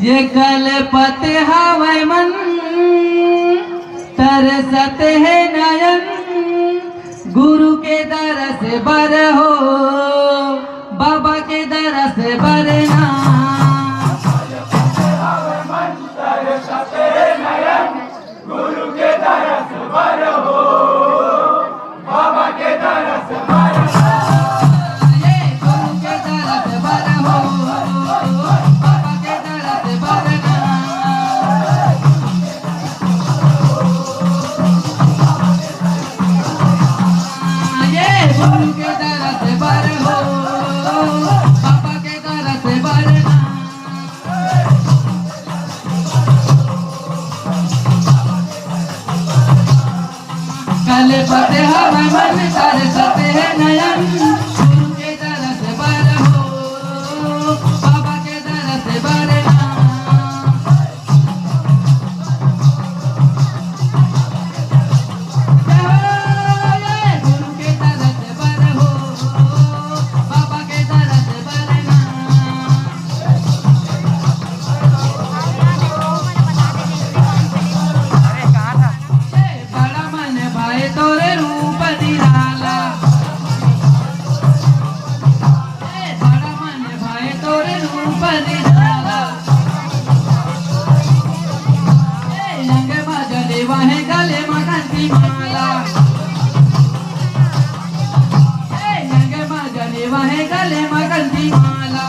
ये कल पते हवाय मन तरसत है नयन, गुरु के दर से बर हो बाबा के दर से बरना। गुरु के दर से बर हो बाबा के दर से बर ये गुरु के दर से बर हो बाबा के दर से बरना। ये गुरु के दर से बर हो बाबा के दर से बरना। कल पते हवाय मन तरसत है नयन, गुरु के दर से बर हो बाबा के दर से बरना। ये गुरु के दर से बर हो बाबा के दर से बरना। बड़ा मन भाए तोरे रूप निराला, बड़ा मन भाए तोरे रूप निराला। रंग मजले वहे गले मगंती माला, रंग मजले वहे गले मगंती माला।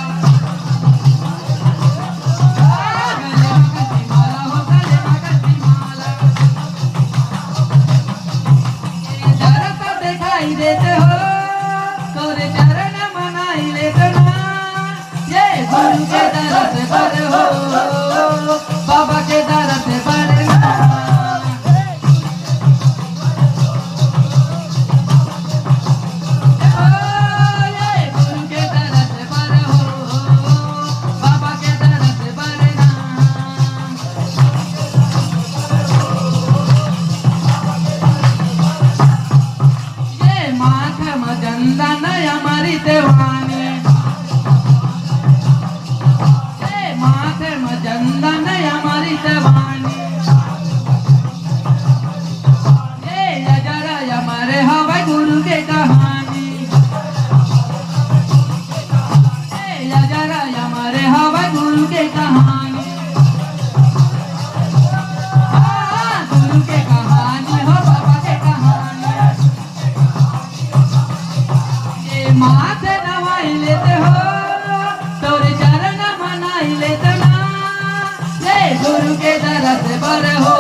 गले मगंती माला हो गले मगंती माला। दरस दिखाई देते हो तोरे चरण मनाई लेते ना। ये गुरु के दर से बर हो बाबा के दर से बरना। ये गुरु के दर से बर हो बाबा के दर से बरना। ये माथ मजंदा नया हमारी देवानी, ये माथ मजंदा नया हमारी देवानी। ये जरा हमारे हवा गुरु के कहानी, ये जरा हमारे हवा गुरु के कहानी। गुरु के कहानी हो बाबा के कहानी। ये माथे नवाई लेते हो तोरे चरण मनाई लेते ना। ये गुरु के दर से बर हो